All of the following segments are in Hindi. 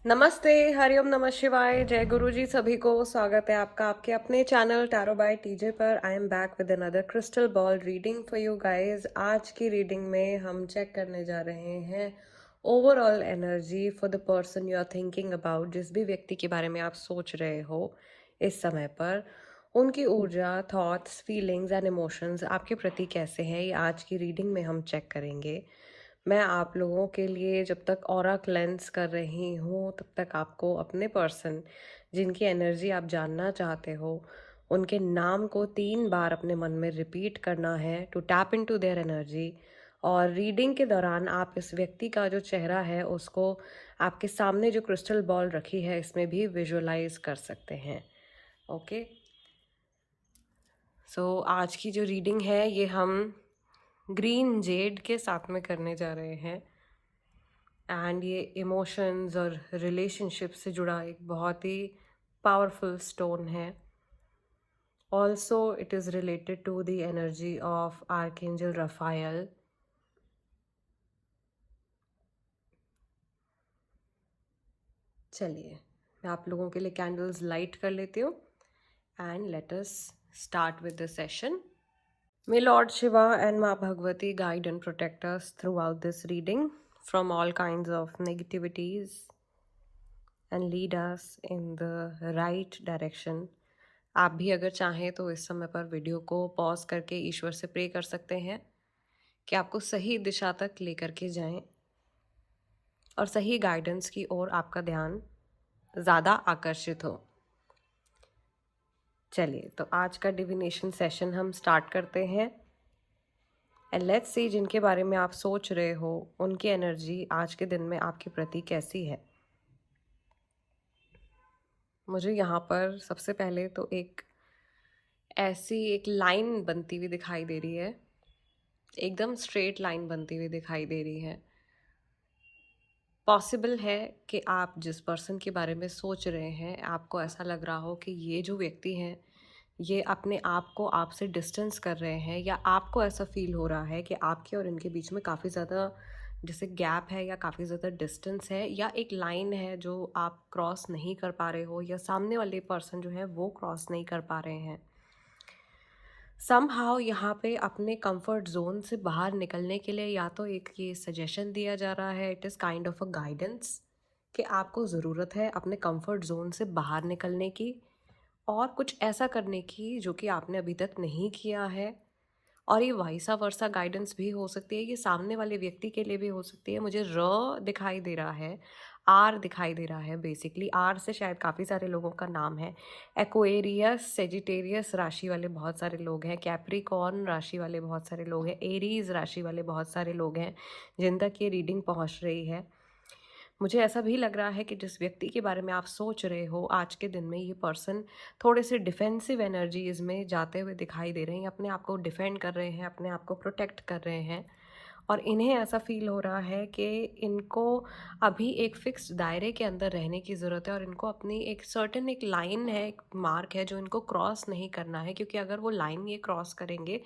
नमस्ते, हरिओम नमः शिवाय, जय गुरु जी सभी को। स्वागत है आपका आपके अपने चैनल टैरो बाय टीजे पर। I am back with another crystal ball reading for you guys. आज की रीडिंग में हम चेक करने जा रहे हैं overall energy for the person you are thinking about. जिस भी व्यक्ति के बारे में आप सोच रहे हो इस समय पर, उनकी ऊर्जा, थॉट्स, फीलिंग्स एंड इमोशंस आपके प्रति कैसे हैं, ये आज की रीडिंग में हम चेक करेंगे। मैं आप लोगों के लिए जब तक ऑरा क्लेंस कर रही हूँ तब तक आपको अपने पर्सन जिनकी एनर्जी आप जानना चाहते हो उनके नाम को 3 बार अपने मन में रिपीट करना है to tap into their energy. और रीडिंग के दौरान आप इस व्यक्ति का जो चेहरा है उसको आपके सामने जो क्रिस्टल बॉल रखी है इसमें भी विजुअलाइज कर सकते हैं। ओके, सो आज की जो रीडिंग है ये हम ग्रीन जेड के साथ में करने जा रहे हैं। एंड ये इमोशंस और रिलेशनशिप से जुड़ा एक बहुत ही पावरफुल स्टोन है। Also it is related to the energy of archangel Raphael. चलिए, मैं आप लोगों के लिए कैंडल्स लाइट कर लेती हूँ and let us start with the session. May Lord Shiva and Ma Bhagavati guide and protect us throughout this reading from all kinds of negativities and lead us in the right direction. आप भी अगर चाहें तो इस समय पर वीडियो को पॉज करके ईश्वर से प्रे कर सकते हैं कि आपको सही दिशा तक लेकर के जाएं और सही गाइडेंस की ओर आपका ध्यान ज़्यादा आकर्षित हो। चलिए, तो आज का डिविनेशन सेशन हम स्टार्ट करते हैं। एंड लेट्स सी जिनके बारे में आप सोच रहे हो उनकी एनर्जी आज के दिन में आपके प्रति कैसी है। मुझे यहाँ पर सबसे पहले तो ऐसी एक लाइन बनती हुई दिखाई दे रही है, एकदम स्ट्रेट लाइन बनती हुई दिखाई दे रही है। पॉसिबल है कि आप जिस पर्सन के बारे में सोच रहे हैं आपको ऐसा लग रहा हो कि ये जो व्यक्ति हैं ये अपने आप को आपसे डिस्टेंस कर रहे हैं, या आपको ऐसा फील हो रहा है कि आपके और इनके बीच में काफ़ी ज़्यादा जैसे गैप है या काफ़ी ज़्यादा डिस्टेंस है, या एक लाइन है जो आप क्रॉस नहीं कर पा रहे हो, या सामने वाले पर्सन जो है वो क्रॉस नहीं कर पा रहे हैं। समहाउ यहाँ पे अपने कंफर्ट जोन से बाहर निकलने के लिए या तो एक ये सजेशन दिया जा रहा है, it is kind of a guidance कि आपको ज़रूरत है अपने कंफर्ट जोन से बाहर निकलने की और कुछ ऐसा करने की जो कि आपने अभी तक नहीं किया है। और ये वाइसा वर्सा गाइडेंस भी हो सकती है, ये सामने वाले व्यक्ति के लिए भी हो सकती है। मुझे दिखाई दे रहा है, आर दिखाई दे रहा है। बेसिकली आर से शायद काफ़ी सारे लोगों का नाम है। एक्वेरियस, सेजिटेरियस राशि वाले बहुत सारे लोग हैं, कैप्रिकॉर्न राशि वाले बहुत सारे लोग हैं, एरीज राशि वाले बहुत सारे लोग हैं जिन तक ये रीडिंग पहुंच रही है। मुझे ऐसा भी लग रहा है कि जिस व्यक्ति के बारे में आप सोच रहे हो आज के दिन में ये पर्सन थोड़े से डिफेंसिव एनर्जीज में जाते हुए दिखाई दे रहे हैं, अपने आप को डिफेंड कर रहे हैं, अपने आप को प्रोटेक्ट कर रहे हैं। और इन्हें ऐसा फील हो रहा है कि इनको अभी एक फिक्स दायरे के अंदर रहने की ज़रूरत है और इनको अपनी एक सर्टेन एक लाइन है, एक मार्क है जो इनको क्रॉस नहीं करना है, क्योंकि अगर वो लाइन ये क्रॉस करेंगे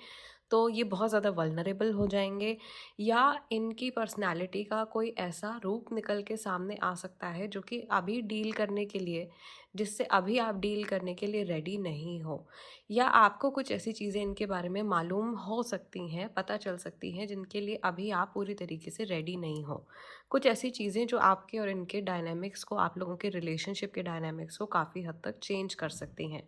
तो ये बहुत ज़्यादा वल्नरेबल हो जाएंगे, या इनकी पर्सनैलिटी का कोई ऐसा रूप निकल के सामने आ सकता है जो कि अभी डील करने के लिए जिससे अभी आप डील करने के लिए रेडी नहीं हो, या आपको कुछ ऐसी चीज़ें इनके बारे में मालूम हो सकती हैं, पता चल सकती हैं जिनके लिए अभी आप पूरी तरीके से रेडी नहीं हो। कुछ ऐसी चीज़ें जो आपके और इनके डायनामिक्स को, आप लोगों के रिलेशनशिप के डायनामिक्स को काफ़ी हद तक चेंज कर सकती हैं।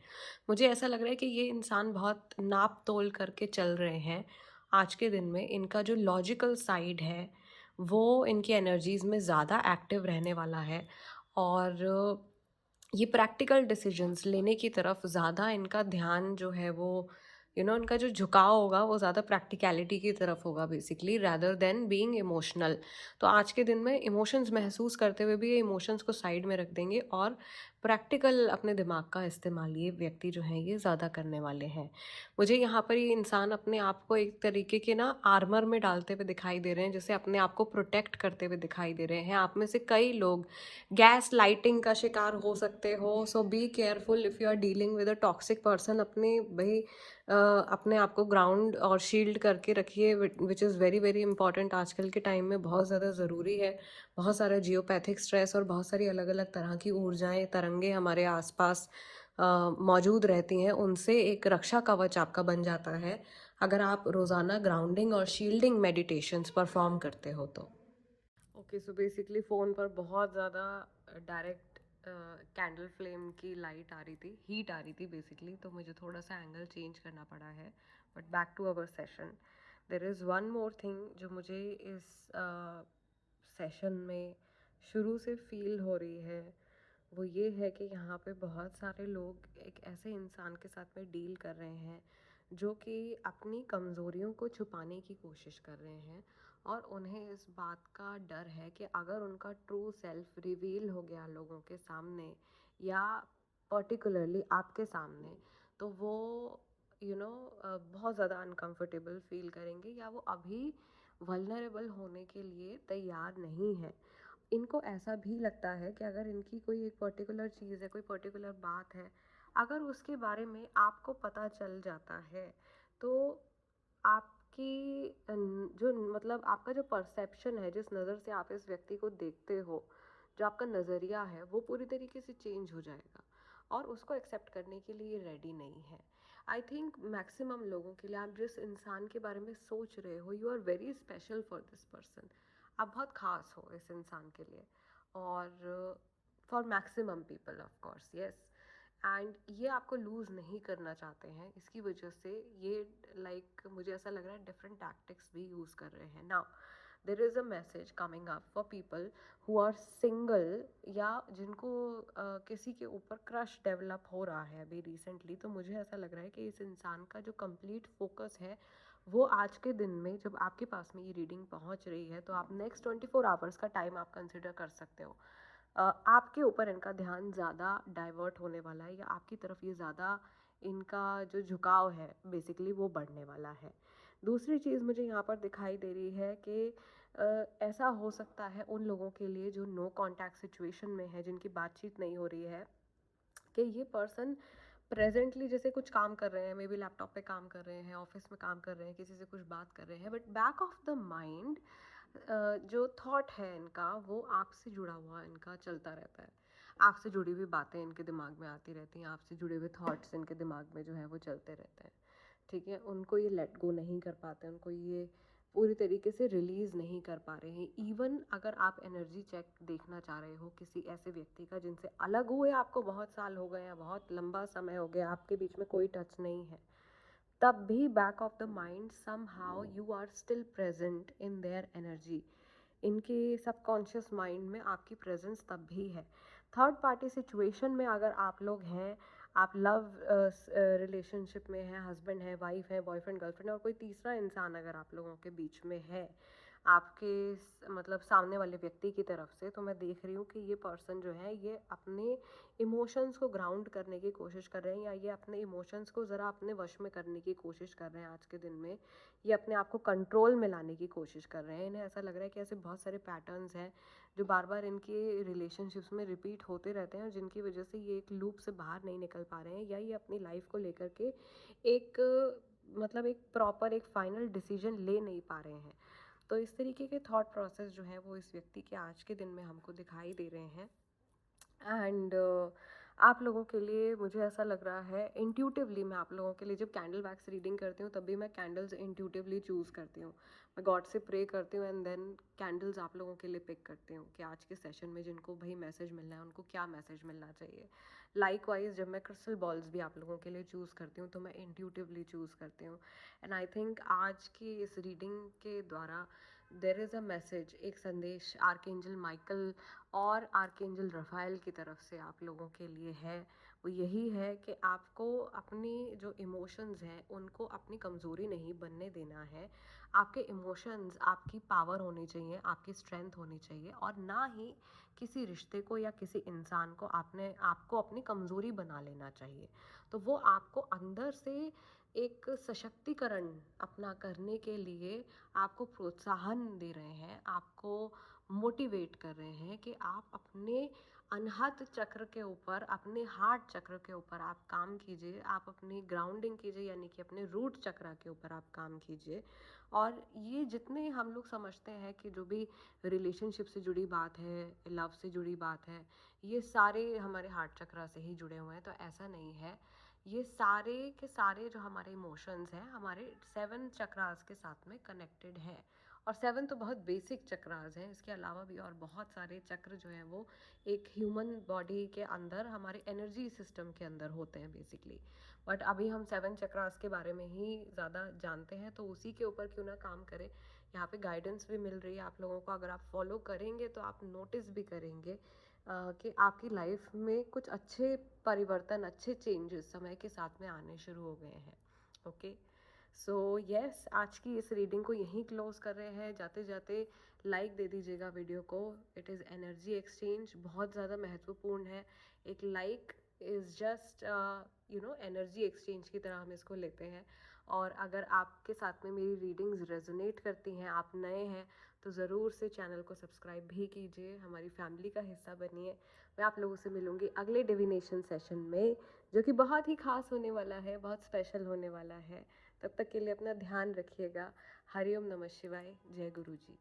मुझे ऐसा लग रहा है कि ये इंसान बहुत नाप तोल करके चल रहे हैं। आज के दिन में इनका जो लॉजिकल साइड है वो इनकी एनर्जीज़ में ज़्यादा एक्टिव रहने वाला है, और ये प्रैक्टिकल डिसीजंस लेने की तरफ ज़्यादा इनका ध्यान जो है वो इनका जो झुकाव होगा वो ज़्यादा प्रैक्टिकलिटी की तरफ होगा basically, rather than being emotional. तो आज के दिन में इमोशंस महसूस करते हुए भी ये इमोशंस को साइड में रख देंगे और प्रैक्टिकल अपने दिमाग का इस्तेमाल ये व्यक्ति जो है ये ज़्यादा करने वाले हैं। मुझे यहाँ पर ये इंसान अपने आप को एक तरीके के ना आर्मर में डालते हुए दिखाई दे रहे हैं, जैसे अपने आप को प्रोटेक्ट करते हुए दिखाई दे रहे हैं। आप में से कई लोग गैस लाइटिंग का शिकार हो सकते हो, so be careful if you are dealing with a toxic person. अपने भाई अपने आप को ग्राउंड और शील्ड करके रखिए, which is very very important. आजकल के टाइम में बहुत ज़्यादा ज़रूरी है। बहुत सारा जियोपैथिक स्ट्रेस और बहुत सारी अलग अलग तरह की ऊर्जाएं, तरंगे हमारे आसपास मौजूद रहती हैं। उनसे एक रक्षा कवच आपका बन जाता है अगर आप रोज़ाना ग्राउंडिंग और शील्डिंग मेडिटेशंस परफॉर्म करते हो तो। ओके, सो बेसिकली फ़ोन पर बहुत ज़्यादा डायरेक्ट कैंडल फ्लेम की लाइट आ रही थी, हीट आ रही थी बेसिकली, तो मुझे थोड़ा सा एंगल चेंज करना पड़ा है। But back to our session, there is one more thing जो मुझे इस सेशन में शुरू से फील हो रही है, वो ये है कि यहाँ पे बहुत सारे लोग एक ऐसे इंसान के साथ में डील कर रहे हैं जो कि अपनी कमज़ोरियों को छुपाने की कोशिश कर रहे हैं, और उन्हें इस बात का डर है कि अगर उनका ट्रू सेल्फ रिवील हो गया लोगों के सामने, या पर्टिकुलरली आपके सामने, तो वो बहुत ज़्यादा अनकंफर्टेबल फील करेंगे, या वो अभी वल्नरेबल होने के लिए तैयार नहीं है। इनको ऐसा भी लगता है कि अगर इनकी कोई एक पर्टिकुलर चीज़ है, कोई पर्टिकुलर बात है, अगर उसके बारे में आपको पता चल जाता है, तो आपकी जो मतलब आपका जो परसेप्शन है, जिस नज़र से आप इस व्यक्ति को देखते हो, जो आपका नज़रिया है, वो पूरी तरीके से चेंज हो जाएगा और उसको एक्सेप्ट करने के लिए रेडी नहीं है। आई थिंक मैक्सिमम लोगों के लिए, आप जिस इंसान के बारे में सोच रहे हो, you are very special for this person. आप बहुत ख़ास हो इस इंसान के लिए, और for maximum people of course, yes. And ये आपको लूज़ नहीं करना चाहते हैं, इसकी वजह से ये मुझे ऐसा लग रहा है डिफरेंट टैक्टिक्स भी यूज़ कर रहे हैं। Now there is a message coming up for people who are single, या जिनको किसी के ऊपर क्रश डेवलप हो रहा है अभी रिसेंटली। तो मुझे ऐसा लग रहा है कि इस इंसान का जो कंप्लीट फोकस है, वो आज के दिन में जब आपके पास में ये रीडिंग पहुंच रही है, तो आप नेक्स्ट 24 आवर्स का टाइम आप कंसिडर कर सकते हो। आपके ऊपर इनका ध्यान ज़्यादा डाइवर्ट होने वाला है, या आपकी तरफ ये ज़्यादा इनका जो झुकाव है बेसिकली वो बढ़ने वाला है। दूसरी चीज़ मुझे यहाँ पर दिखाई दे रही है कि ऐसा हो सकता है उन लोगों के लिए जो नो कांटेक्ट सिचुएशन में है, जिनकी बातचीत नहीं हो रही है, कि ये पर्सन प्रेजेंटली जैसे कुछ काम कर रहे हैं, मे बी लैपटॉप पे काम कर रहे हैं, ऑफिस में काम कर रहे हैं, किसी से कुछ बात कर रहे हैं, but back of the mind जो थॉट है इनका, वो आपसे जुड़ा हुआ इनका चलता रहता है। आपसे जुड़ी हुई बातें इनके दिमाग में आती रहती हैं, आपसे जुड़े हुए थॉट्स इनके दिमाग में जो है वो चलते रहते हैं। ठीक है, उनको ये लेट गो नहीं कर पाते, उनको ये पूरी तरीके से रिलीज़ नहीं कर पा रहे हैं। इवन अगर आप एनर्जी चेक देखना चाह रहे हो किसी ऐसे व्यक्ति का जिनसे अलग हुए आपको बहुत साल हो गए हैं, बहुत लंबा समय हो गया, आपके बीच में कोई टच नहीं है, तब भी back of the mind somehow you are still present in their energy. इनके सबकॉन्शियस माइंड में आपकी प्रेजेंस तब भी है। थर्ड पार्टी सिचुएशन में अगर आप लोग हैं, आप लव रिलेशनशिप में हैं, हस्बैंड है, वाइफ है, बॉयफ्रेंड गर्लफ्रेंड, और कोई तीसरा इंसान अगर आप लोगों के बीच में है आपके मतलब सामने वाले व्यक्ति की तरफ से, तो मैं देख रही हूँ कि ये पर्सन जो है ये अपने इमोशंस को ग्राउंड करने की कोशिश कर रहे हैं, या ये अपने इमोशंस को ज़रा अपने वश में करने की कोशिश कर रहे हैं। आज के दिन में ये अपने आप को कंट्रोल में लाने की कोशिश कर रहे हैं। इन्हें ऐसा लग रहा है कि ऐसे बहुत सारे पैटर्न्स हैं जो बार बार इनके रिलेशनशिप्स में रिपीट होते रहते हैं, और जिनकी वजह से ये एक लूप से बाहर नहीं निकल पा रहे हैं, या ये अपनी लाइफ को लेकर के एक एक प्रॉपर एक फाइनल डिसीजन ले नहीं पा रहे हैं। तो इस तरीके के थॉट प्रोसेस जो है वो इस व्यक्ति के आज के दिन में हमको दिखाई दे रहे हैं। एंड आप लोगों के लिए मुझे ऐसा लग रहा है, इंट्यूटिवली मैं आप लोगों के लिए जब कैंडल वैक्स रीडिंग करती हूँ तब भी मैं कैंडल्स इंट्यूटिवली चूज़ करती हूँ। मैं गॉड से प्रे करती हूँ एंड देन कैंडल्स आप लोगों के लिए पिक करती हूँ कि आज के सेशन में जिनको भाई मैसेज मिलना है उनको क्या मैसेज मिलना चाहिए। लाइक वाइज जब मैं क्रिस्टल बॉल्स भी आप लोगों के लिए चूज़ करती हूँ तो मैं इंट्यूटिवली चूज़ करती हूँ। एंड आई थिंक आज की इस रीडिंग के द्वारा देर इज़ अ मैसेज, एक संदेश आर्कएंजल माइकल और आर्कएंजल रफाएल की तरफ से आप लोगों के लिए है। वो यही है कि आपको अपनी जो इमोशंस हैं उनको अपनी कमज़ोरी नहीं बनने देना है। आपके इमोशंस आपकी पावर होनी चाहिए, आपकी स्ट्रेंथ होनी चाहिए, और ना ही किसी रिश्ते को या किसी इंसान को आपको अपनी कमज़ोरी बना लेना चाहिए। तो वो आपको अंदर से एक सशक्तिकरण अपना करने के लिए आपको प्रोत्साहन दे रहे हैं, आपको मोटिवेट कर रहे हैं कि आप अपने अनहद चक्र के ऊपर, अपने हार्ट चक्र के ऊपर आप काम कीजिए, आप अपनी ग्राउंडिंग कीजिए, यानी कि अपने रूट चक्र के ऊपर आप काम कीजिए। और ये जितने हम लोग समझते हैं कि जो भी रिलेशनशिप से जुड़ी बात है, लव से जुड़ी बात है, ये सारे हमारे हार्ट चक्र से ही जुड़े हुए हैं, तो ऐसा नहीं है। ये सारे के सारे जो हमारे इमोशंस हैं, हमारे 7 चक्रास के साथ में कनेक्टेड हैं। और 7 तो बहुत बेसिक चक्रास हैं, इसके अलावा भी और बहुत सारे चक्र जो हैं वो एक ह्यूमन बॉडी के अंदर, हमारे एनर्जी सिस्टम के अंदर होते हैं बेसिकली। बट अभी हम 7 चक्रास के बारे में ही ज़्यादा जानते हैं, तो उसी के ऊपर क्यों ना काम करें। यहाँ पे गाइडेंस भी मिल रही है आप लोगों को, अगर आप फॉलो करेंगे तो आप नोटिस भी करेंगे कि आपकी लाइफ में कुछ अच्छे परिवर्तन, अच्छे चेंजेस समय के साथ में आने शुरू हो गए हैं। ओके, सो यस, आज की इस रीडिंग को यहीं क्लोज कर रहे हैं। जाते जाते लाइक दे दीजिएगा वीडियो को। इट इज़ एनर्जी एक्सचेंज, बहुत ज़्यादा महत्वपूर्ण है। एक like is just energy exchange की तरह हम इसको लेते हैं। और अगर आपके साथ में मेरी रीडिंग्स रेजोनेट करती हैं, आप नए हैं, तो ज़रूर से चैनल को सब्सक्राइब भी कीजिए, हमारी फैमिली का हिस्सा बनिए। मैं आप लोगों से मिलूंगी अगले डिविनेशन सेशन में, जो कि बहुत ही खास होने वाला है, बहुत स्पेशल होने वाला है। तब तक के लिए अपना ध्यान रखिएगा। हरिओम नमः शिवाय, जय गुरु जी।